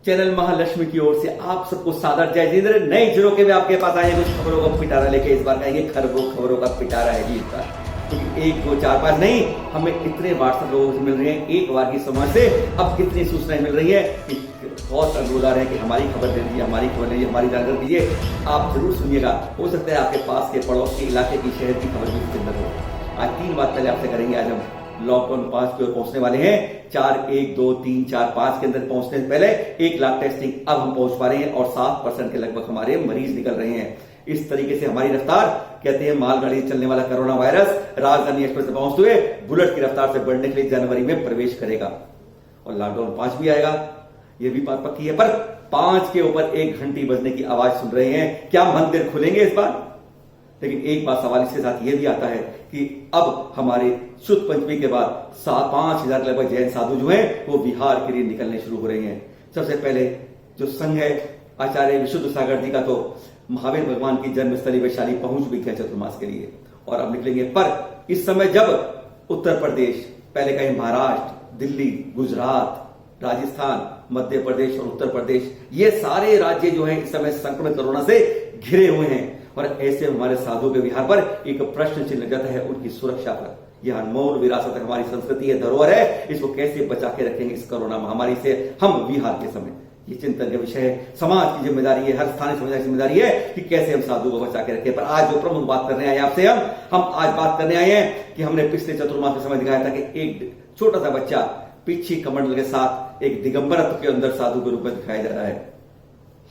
Channel Mahalakshmi की ओर से आप सबको सादर जय जिंद्र। नए झरोके में आपके पास आए कुछ खबरों का पिटारा लेके। इस बार कहेंगे खबरों का पिटारा है जी इस बार, क्योंकि 1 2 4 5 नहीं, हमें इतने व्हाट्सएप लोगों से मिल रहे हैं एक बार की समाज से, अब कितनी सूचनाएं मिल रही है कि बहुत अनुरोध आ रहे हैं कि हमारी खबर दे दीजिए, हमारी खबर दीजिए, हमारी जानकारी दीजिए। आप जरूर सुनिएगा, हो सकता है आपके पास के पड़ोस के इलाके की शहर की खबर भी इसके अंदर हो। आज 3 बात पहले आपसे करेंगे। आज हम लॉकडाउन 5 की ओर पहुंचने वाले हैं। 4 1 2 3 4 5 के अंदर पहुंचने से पहले 1 लाख टेस्टिंग अब हम पहुंच पा रहे हैं और 7% के लगभग हमारे मरीज निकल रहे हैं। इस तरीके से हमारी रफ्तार, कहते हैं मालगाड़ी से चलने वाला कोरोना वायरस राजधानी एक्सप्रेस से पहुंचते हुए बुलेट की रफ्तार से बढ़ने के लिए जनवरी में प्रवेश करेगा और लॉकडाउन 5 भी आएगा, यह भी बात पक्की है। पर 5 के ऊपर 1 घंटी बजने की आवाज सुन रहे हैं, क्या मंदिर खुलेंगे इस बार? लेकिन एक बात सवाल इसके साथ यह भी आता है कि अब हमारे शुद्ध पंचमी के बाद 5,000 लगभग जैन साधु जो हैं वो बिहार के लिए निकलने शुरू हो रहे हैं। सबसे पहले जो संघ है आचार्य विशुद्ध सागर जी का तो महावीर भगवान की जन्मस्थली वैशाली पहुंच भी गया चतुर्मास के लिए और अब निकलेंगे। पर इस समय जब उत्तर प्रदेश, पहले कहीं महाराष्ट्र, दिल्ली, गुजरात, राजस्थान, मध्य प्रदेश और उत्तर प्रदेश, ये सारे राज्य जो हैं इस समय संक्रमित कोरोना से घिरे हुए हैं और ऐसे हमारे साधु के विहार पर एक प्रश्न चिन्ह जाता है उनकी सुरक्षा पर। यह अनमोल विरासत है, हमारी संस्कृति है, धरोहर है, इसको कैसे बचा के रखेंगे इस कोरोना महामारी से हम विहार के समय। ये चिंतन का विषय है, समाज की जिम्मेदारी है, हर स्थानीय समुदाय की जिम्मेदारी है कि कैसे हम साधु को बचा के रखें। पर आज जो प्रमुख बात करने आए आपसे हम आज बात करने आए हैं कि हमने पिछले चतुर्मास के समय दिखाया था कि एक छोटा सा बच्चा पीछी कमंडल के साथ एक दिगंबरत्व के अंदर साधु के रूप में दिखाया जा रहा है,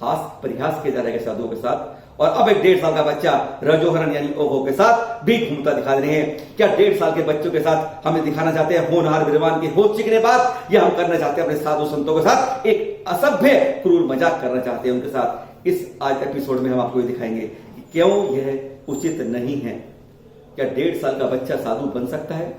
हास परिहास किया जा रहा है साधुओं के साथ। और अब एक 1.5 साल का बच्चा रजोहरण यानी ओहो के साथ भी घूमता दिखा रहे हैं। क्या 1.5 साल के बच्चों के साथ हमें दिखाना चाहते हैं होनहार विद्वान की होश चिकने बात, या हम करना चाहते हैं अपने साधु संतों के साथ एक असभ्य क्रूर मजाक करना चाहते हैं उनके साथ? इस आज एपिसोड में हम आपको ये दिखाएंगे कि क्यों यह उचित नहीं है। क्या 1.5 साल का बच्चा साधु बन सकता है?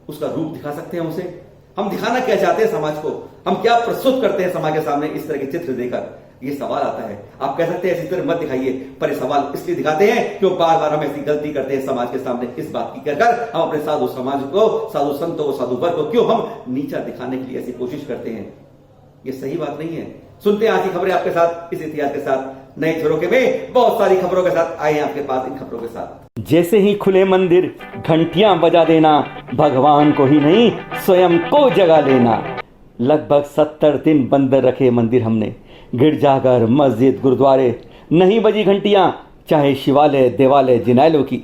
उसका रूप दिखा सकते हैं उसे? हम दिखाना क्या चाहते हैं समाज को? हम क्या प्रस्तुत करते हैं समाज के सामने इस तरह के चित्र देकर? ये सवाल आता है। आप कह सकते हैं ऐसी तरह मत दिखाइए, पर ये सवाल इसलिए दिखाते हैं क्यों बार बार हम ऐसी गलती करते हैं समाज के सामने इस बात की कर हम अपने साधु समाज को, साधु संतों को, साधु वर्ग को क्यों हम नीचा दिखाने के लिए ऐसी कोशिश करते हैं। ये सही बात नहीं है। सुनते हैं आज की खबरें आपके साथ, इस इतिहास के साथ, नए झरोके में बहुत सारी खबरों के साथ आए हैं आपके पास इन खबरों के साथ। जैसे ही खुले मंदिर घंटियां बजा देना, भगवान को ही नहीं स्वयं को जगा लेना। लगभग 70 दिन बंद रखे मंदिर हमने, गिरजाघर, मस्जिद, गुरुद्वारे, नहीं बजी घंटियां, चाहे शिवालय, देवालय, जिनालयों की,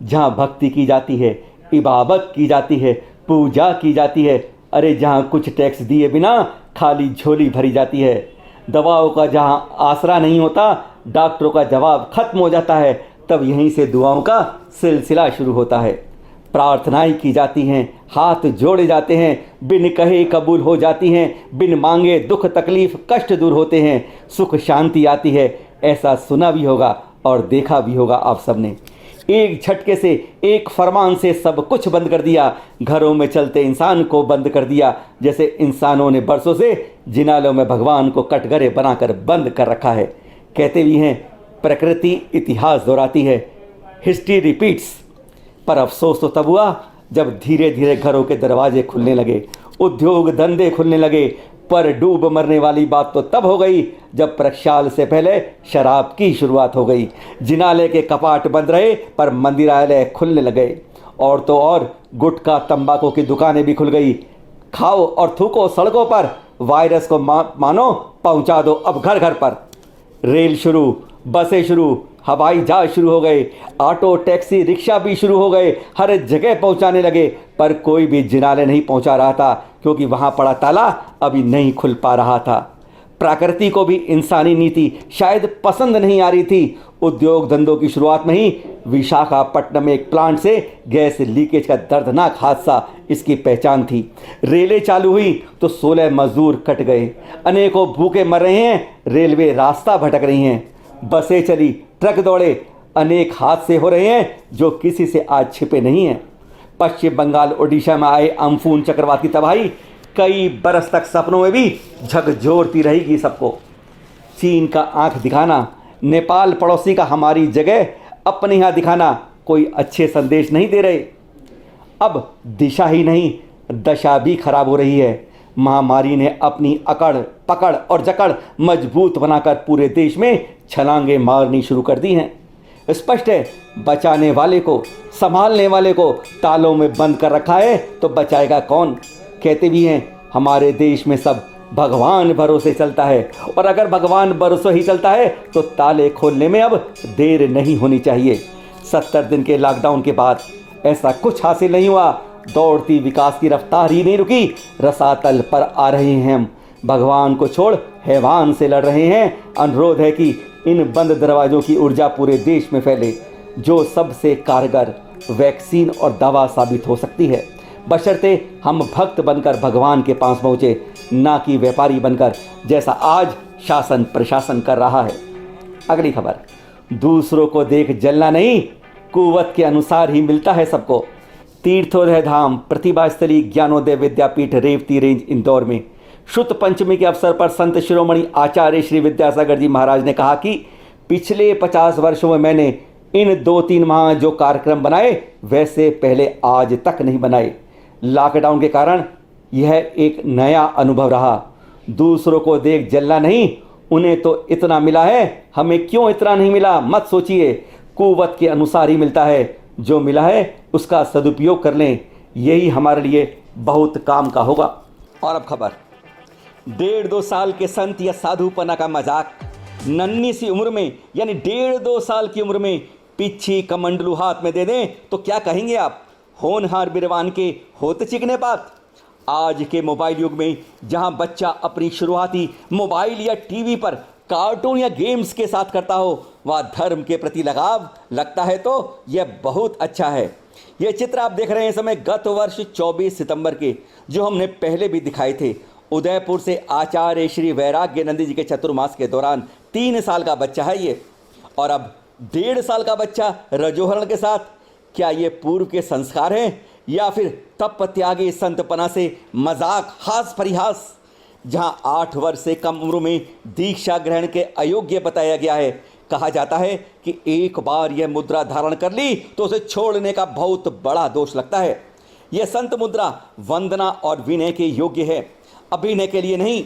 जहां भक्ति की जाती है, इबादत की जाती है, पूजा की जाती है। अरे जहां कुछ टैक्स दिए बिना खाली झोली भरी जाती है, दवाओं का जहां आसरा नहीं होता, डॉक्टरों का जवाब खत्म हो जाता है, तब यहीं से दुआओं का सिलसिला शुरू होता है। प्रार्थनाएं की जाती हैं, हाथ जोड़े जाते हैं, बिन कहे कबूल हो जाती हैं, बिन मांगे दुख तकलीफ कष्ट दूर होते हैं, सुख शांति आती है। ऐसा सुना भी होगा और देखा भी होगा आप सबने। एक झटके से, एक फरमान से सब कुछ बंद कर दिया, घरों में चलते इंसान को बंद कर दिया। जैसे इंसानों ने बरसों से जिनालों में भगवान को कटघरे बनाकर बंद कर रखा है। कहते भी हैं प्रकृति इतिहास दोहराती है, हिस्ट्री रिपीट्स। पर अफसोस तो तब हुआ जब धीरे धीरे घरों के दरवाजे खुलने लगे, उद्योग धंधे खुलने लगे। पर डूब मरने वाली बात तो तब हो गई जब प्रक्षाल से पहले शराब की शुरुआत हो गई। जिनालय के कपाट बंद रहे पर मंदिरालय खुलने लगे, और तो और गुटखा तंबाकू की दुकानें भी खुल गई। खाओ और थूको सड़कों पर, वायरस को मानो पहुंचा दो अब घर घर पर। रेल शुरू, बसें शुरू, हवाई जहाज शुरू हो गए, ऑटो, टैक्सी, रिक्शा भी शुरू हो गए, हर जगह पहुंचाने लगे। पर कोई भी जिनालय नहीं पहुंचा रहा था क्योंकि वहां पड़ा ताला अभी नहीं खुल पा रहा था। प्रकृति को भी इंसानी नीति शायद पसंद नहीं आ रही थी। उद्योग धंधों की शुरुआत में ही विशाखापट्टनम में एक प्लांट से गैस लीकेज का दर्दनाक हादसा इसकी पहचान थी। रेलें चालू हुई तो 16 मजदूर कट गए, अनेकों भूखे मर रहे हैं, रेलवे रास्ता भटक रही हैं, बसें चली, ट्रक दौड़े, अनेक हादसे हो रहे हैं जो किसी से आज छिपे नहीं हैं। पश्चिम बंगाल, ओडिशा में आए अम्फून चक्रवात की तबाही कई बरस तक सपनों में भी झकझोरती रहेगी सबको। चीन का आंख दिखाना, नेपाल पड़ोसी का हमारी जगह अपने यहाँ दिखाना कोई अच्छे संदेश नहीं दे रहे। अब दिशा ही नहीं दशा भी खराब हो रही है। महामारी ने अपनी अकड़ पकड़ और जकड़ मजबूत बनाकर पूरे देश में छलांगे मारनी शुरू कर दी हैं। स्पष्ट है, बचाने वाले को, संभालने वाले को तालों में बंद कर रखा है तो बचाएगा कौन। कहते भी हैं हमारे देश में सब भगवान भरोसे चलता है, और अगर भगवान भरोसे ही चलता है तो ताले खोलने में अब देर नहीं होनी चाहिए। 70 दिन के लॉकडाउन के बाद ऐसा कुछ हासिल नहीं हुआ। दौड़ती विकास की रफ्तार ही नहीं रुकी, रसातल पर आ रहे हैं हम। भगवान को छोड़ हैवान से लड़ रहे हैं। अनुरोध है कि इन बंद दरवाजों की ऊर्जा पूरे देश में फैले, जो सबसे कारगर वैक्सीन और दवा साबित हो सकती है, बशर्ते हम भक्त बनकर भगवान के पास पहुँचे, ना कि व्यापारी बनकर, जैसा आज शासन प्रशासन कर रहा है। अगली खबर, दूसरों को देख जलना नहीं, कुवत के अनुसार ही मिलता है सबको। तीर्थोदय धाम प्रतिभा स्थली ज्ञानोदय विद्यापीठ रेवती रेंज इंदौर में शुद्ध पंचमी के अवसर पर संत शिरोमणि आचार्य श्री विद्यासागर जी महाराज ने कहा कि पिछले 50 वर्षों में मैंने इन 2-3 माह जो कार्यक्रम बनाए वैसे पहले आज तक नहीं बनाए। लॉकडाउन के कारण यह एक नया अनुभव रहा। दूसरों को देख जलना नहीं, उन्हें तो इतना मिला है, हमें क्यों इतना नहीं मिला मत सोचिए। कुवत के अनुसार ही मिलता है, जो मिला है उसका सदुपयोग कर लें, यही हमारे लिए बहुत काम का होगा। और अब खबर, 1.5-2 साल के संत या साधुपना का मजाक नन्ही सी उम्र में, यानी 1.5-2 साल की उम्र में पिच्छी कमंडलू हाथ में दे दें तो क्या कहेंगे आप? होनहार बिरवान के होत चिकने पात। आज के मोबाइल युग में जहां बच्चा अपनी शुरुआती मोबाइल या टीवी पर कार्टून या गेम्स के साथ करता हो, वह धर्म के प्रति लगाव लगता है तो यह बहुत अच्छा है। यह चित्र आप देख रहे हैं समय गत वर्ष 24 सितंबर के, जो हमने पहले भी दिखाए थे। उदयपुर से आचार्य श्री वैराग्यानंद जी के चतुर्मास के दौरान 3 साल का बच्चा है ये, और अब 1.5 साल का बच्चा रजोहरण के साथ। क्या ये पूर्व के संस्कार हैं या फिर तप त्यागी संतपना से मजाक हास परिहास? जहां 8 वर्ष से कम उम्र में दीक्षा ग्रहण के अयोग्य बताया गया है। कहा जाता है कि एक बार यह मुद्रा धारण कर ली तो उसे छोड़ने का बहुत बड़ा दोष लगता है। यह संत मुद्रा वंदना और विनय के योग्य है, अभिनय के लिए नहीं।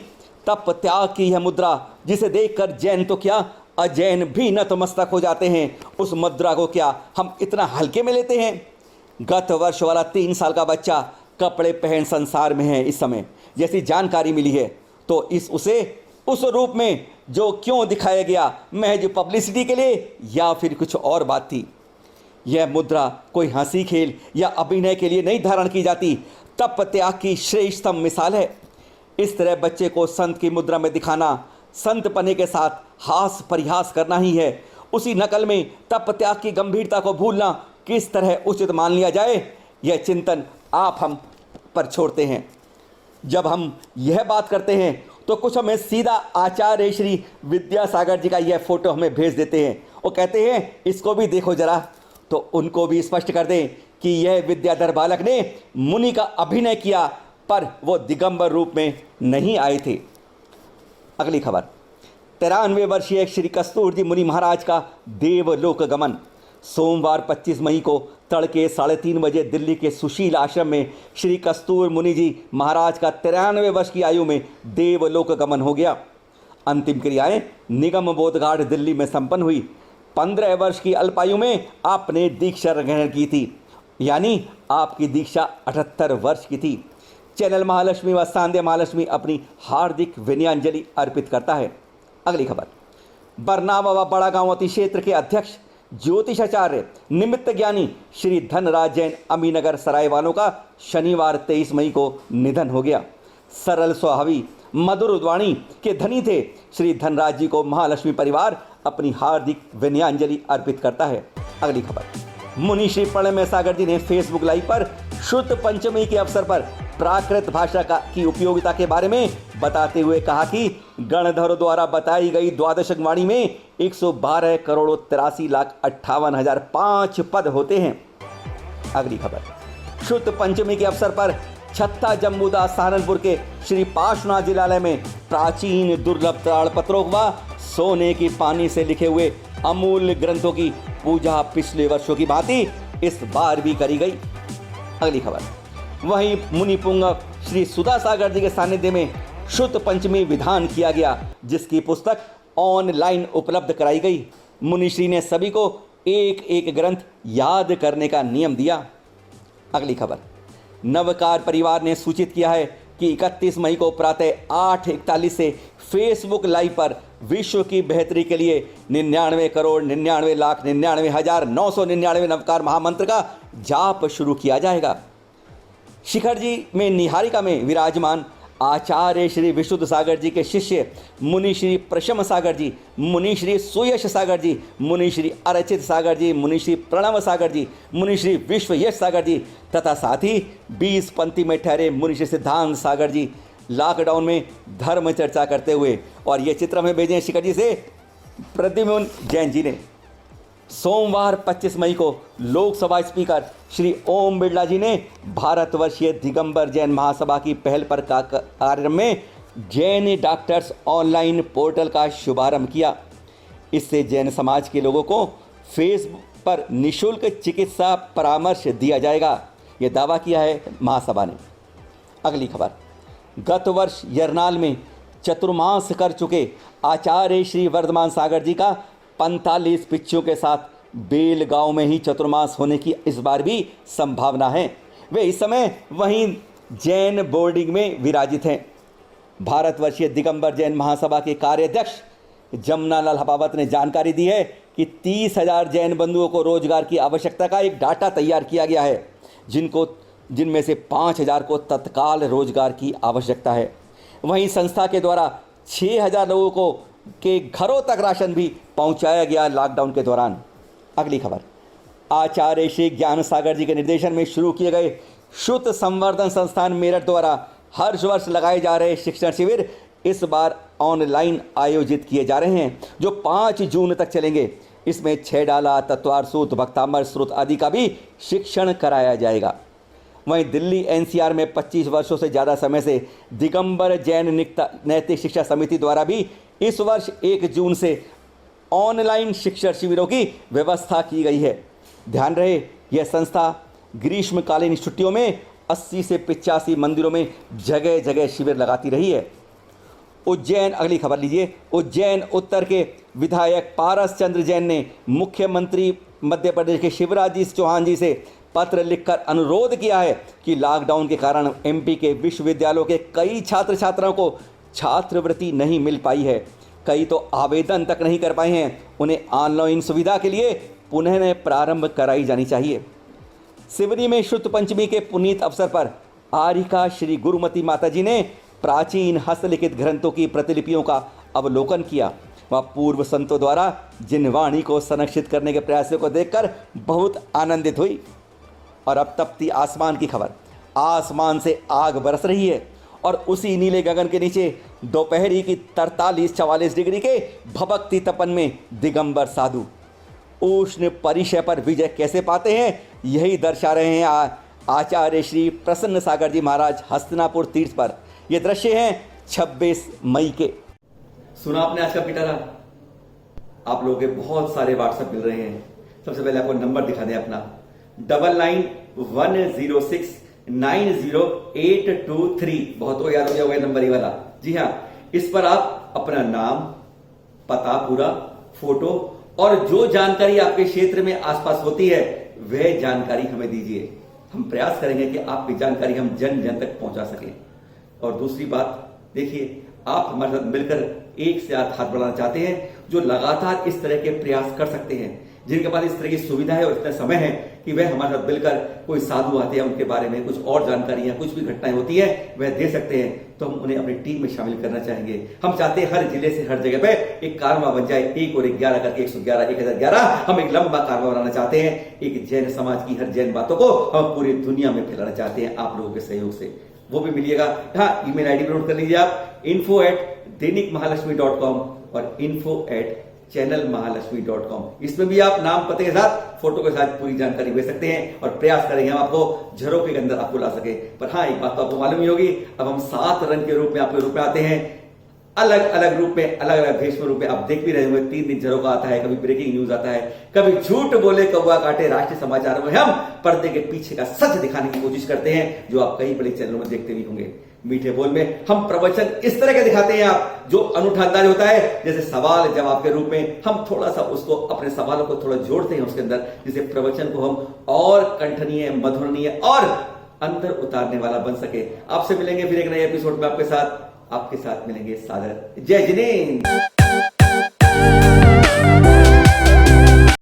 तप त्याग की यह मुद्रा जिसे देखकर जैन तो क्या अजैन भी नतमस्तक हो जाते हैं, उस मुद्रा को क्या हम इतना हल्के में लेते हैं? गत वर्ष वाला 3 साल का बच्चा कपड़े पहन संसार में है इस समय, जैसी जानकारी मिली है। तो उसे उस रूप में जो क्यों दिखाया गया, महज पब्लिसिटी के लिए या फिर कुछ और बात थी? यह मुद्रा कोई हंसी खेल या अभिनय के लिए नहीं धारण की जाती, तप त्याग की श्रेष्ठतम मिसाल है। इस तरह बच्चे को संत की मुद्रा में दिखाना, संत पने के साथ हास परिहास करना ही है। उसी नकल में तप त्याग की गंभीरता को भूलना किस तरह उचित मान लिया जाए, यह चिंतन आप हम पर छोड़ते हैं। जब हम यह बात करते हैं तो कुछ हमें सीधा आचार्य श्री विद्यासागर जी का यह फोटो हमें भेज देते हैं। वो कहते हैं इसको भी देखो जरा, तो उनको भी स्पष्ट कर दें कि यह विद्याधर बालक ने मुनि का अभिनय किया, पर वो दिगंबर रूप में नहीं आए थे। अगली खबर, 93 वर्षीय श्री कस्तूर जी मुनि महाराज का देवलोक गमन। सोमवार 25 मई को तड़के 3:30 बजे दिल्ली के सुशील आश्रम में श्री कस्तूर मुनि जी महाराज का 93 वर्ष की आयु में देवलोक गमन हो गया। अंतिम क्रियाएं निगम बोधघाट दिल्ली में संपन्न हुई। 15 वर्ष की अल्पायु में आपने दीक्षा ग्रहण की थी, यानी आपकी दीक्षा 78 वर्ष की थी। चैनल महालक्ष्मी व सांध्य महालक्ष्मी अपनी हार्दिक विनयाञ्जलि अर्पित करता है। अगली खबर, बरनावा व बड़ा गांवती क्षेत्र के अध्यक्ष ज्योतिषाचार्य निमित्त ज्ञानी श्री धनराज जैन अमीनगर सराय वालों का शनिवार 23 मई को निधन हो गया। सरल स्वभावी मधुर उद्वाणी के धनी थे श्री धनराज जी को महालक्ष्मी परिवार अपनी हार्दिक विनयाञ्जलि अर्पित करता है। अगली खबर, मुनि श्री प्रणय सागर जी ने फेसबुक लाइव पर शुद्ध पंचमी के अवसर पर प्राकृत भाषा की उपयोगिता के बारे में बताते हुए कहा कि गणधरों द्वारा बताई गई द्वादशक वाणी में 112,83,58,005 पद होते हैं। अगली खबर, शुद्ध पंचमी के अवसर पर छत्ता जम्बूदास सहारनपुर के श्री पार्श्वनाथ जिलालय में प्राचीन दुर्लभ ताड़पत्रों व सोने की पानी से लिखे हुए अमूल्य ग्रंथों की पूजा पिछले वर्षों की भांति इस बार भी करी गई। अगली खबर, वहीं मुनिपुंग श्री सुधा सागर जी के सानिध्य में शुद्ध पंचमी विधान किया गया, जिसकी पुस्तक ऑनलाइन उपलब्ध कराई गई। मुनिश्री ने सभी को एक एक ग्रंथ याद करने का नियम दिया। अगली खबर, नवकार परिवार ने सूचित किया है कि 31 मई को प्रातः 8:41 से फेसबुक लाइव पर विश्व की बेहतरी के लिए 99,99,99,999 नवकार महामंत्र का जाप शुरू किया जाएगा। शिखर जी में निहारिका में विराजमान आचार्य श्री विशुद्ध सागर जी के शिष्य मुनि श्री प्रशम सागर जी, मुनि श्री सुयश सागर जी, मुनि श्री अरचित सागर जी, मुनि श्री प्रणव सागर जी, मुनि श्री विश्व यश सागर जी तथा साथ ही 20 पंक्ति में ठहरे मुनि श्री सिद्धांत सागर जी लॉकडाउन में धर्म चर्चा करते हुए, और ये चित्र में भेजे शिखर जी से प्रद्युम्न जैन जी ने। सोमवार 25 मई को लोकसभा स्पीकर श्री ओम बिरला जी ने भारतवर्षीय दिगंबर जैन महासभा की पहल पर कार्यक्रम में जैन डॉक्टर्स ऑनलाइन पोर्टल का शुभारंभ किया। इससे जैन समाज के लोगों को फेसबुक पर निःशुल्क चिकित्सा परामर्श दिया जाएगा, यह दावा किया है महासभा ने। अगली खबर, गत वर्ष यरनाल में चतुर्मास कर चुके आचार्य श्री वर्धमान सागर जी का 45 पिच्चों के साथ बेल गांव में ही चतुर्मास होने की इस बार भी संभावना है। वे इस समय वहीं जैन बोर्डिंग में विराजित हैं। भारतवर्षीय दिगंबर जैन महासभा के कार्याध्यक्ष जमुनालाल हपावत ने जानकारी दी है कि 30,000 जैन बंधुओं को रोजगार की आवश्यकता का एक डाटा तैयार किया गया है, जिनमें से 5,000 को तत्काल रोजगार की आवश्यकता है। वहीं संस्था के द्वारा 6,000 लोगों को के घरों तक राशन भी पहुंचाया गया लॉकडाउन के दौरान। अगली खबर, आचार्य श्री ज्ञान सागर जी के निर्देशन में शुरू किए गए शुद्ध संवर्धन संस्थान मेरठ द्वारा हर वर्ष लगाए जा रहे शिक्षण शिविर इस बार ऑनलाइन आयोजित किए जा रहे हैं, जो 5 जून तक चलेंगे। इसमें 6 डाला, तत्वार सूत, भक्तामर स्रोत आदि का भी शिक्षण कराया जाएगा। वहीं दिल्ली एनसीआर में 25 वर्षों से ज़्यादा समय से दिगंबर जैन नैतिक शिक्षा समिति द्वारा भी इस वर्ष 1 जून से ऑनलाइन शिक्षण शिविरों की व्यवस्था की गई है। ध्यान रहे, यह संस्था ग्रीष्मकालीन छुट्टियों में 80 से 85 मंदिरों में जगह जगह शिविर लगाती रही है। उज्जैन, अगली खबर लीजिए, उज्जैन उत्तर के विधायक पारस चंद्र जैन ने मुख्यमंत्री मध्य प्रदेश के शिवराज जी चौहान जी से पत्र लिखकर अनुरोध किया है कि लॉकडाउन के कारण एमपी के विश्वविद्यालयों के कई छात्र छात्राओं को छात्रवृत्ति नहीं मिल पाई है, कई तो आवेदन तक नहीं कर पाए हैं। उन्हें ऑनलाइन सुविधा के लिए पुनः प्रारंभ कराई जानी चाहिए। सिवनी में शुद्ध पंचमी के पुनीत अवसर पर आरिका श्री गुरुमती माता जी ने प्राचीन हस्तलिखित ग्रंथों की प्रतिलिपियों का अवलोकन किया। वह पूर्व संतों द्वारा जिन वाणी को संरक्षित करने के प्रयासों को देखकर बहुत आनंदित हुई। और अब तपती आसमान की खबर, आसमान से आग बरस रही है और उसी नीले गगन के नीचे दोपहरी की 43-44 डिग्री के भभकती तपन में दिगंबर साधु उष्ण परिचय पर विजय कैसे पाते हैं, यही दर्शा रहे हैं आचार्य श्री प्रसन्न सागर जी महाराज हस्तिनापुर तीर्थ पर। ये दृश्य हैं 26 मई के। सुना आपने आज का पिटारा? आप लोगों के बहुत सारे व्हाट्सएप मिल रहे हैं। सबसे पहले आपको नंबर दिखा दें अपना 9910690823। बहुत को याद हो गया होगा नंबर ये वाला। जी हाँ, इस पर आप अपना नाम, पता पूरा, फोटो और जो जानकारी आपके क्षेत्र में आसपास होती है वह जानकारी हमें दीजिए। हम प्रयास करेंगे कि आपकी जानकारी हम जन जन तक पहुंचा सकें। और दूसरी बात देखिए, आप हमारे साथ मिलकर एक से हाथ बढ़ाना चाहते हैं, जो लगातार इस तरह के प्रयास कर सकते हैं, जिनके पास इस तरह की सुविधा है और इतना समय है कि वह हमारे साथ मिलकर कोई साधु आते हैं, उनके बारे में कुछ और जानकारियां, कुछ भी घटनाएं होती है वह दे सकते हैं, तो हम उन्हें अपनी टीम में शामिल करना चाहेंगे। हम चाहते हैं हर जिले से हर जगह पे एक कारवा बन जाए, 1 और 11 करके 111, 1011। हम एक लंबा कारवा बनाना चाहते हैं। एक जैन समाज की हर जैन बातों को हम पूरी दुनिया में फैलाना चाहते हैं आप लोगों के सहयोग से। वो भी मिलिएगा। हाँ, ईमेल आईडी नोट कर लीजिए आप, info@दैनिकमहालक्ष्मी.com और info@channelmahalakshmi.com। इसमें भी आप नाम, पते के साथ, फोटो के साथ पूरी जानकारी भेज सकते हैं और प्रयास करेंगे हम आपको झरोखे के अंदर आपको ला सके। पर हाँ, एक बात तो आपको मालूम ही होगी, अब हम 7 रंग के रूप में आपके रूप में आते हैं। अलग अलग रूप में, अलग अलग भेष में रूप में आप देख भी रहे होंगे। 3 दिन झरोका आता है, कभी ब्रेकिंग न्यूज आता है, कभी झूठ बोले कौवा काटे राष्ट्रीय समाचार में हम पर्दे के पीछे का सच दिखाने की कोशिश करते हैं, जो आप कई बड़े चैनलों में देखते भी होंगे। मीठे बोल में हम प्रवचन इस तरह के दिखाते हैं आप, जो अनूठा अंदाज होता है, जैसे सवाल जवाब के रूप में हम थोड़ा सा उसको, अपने सवालों को थोड़ा जोड़ते हैं उसके अंदर, जिससे प्रवचन को हम और कंठनीय, मधुरणीय और अंदर उतारने वाला बन सके। आपसे मिलेंगे फिर एक नए एपिसोड में, आपके साथ मिलेंगे सादर। जय जिनेंद्र।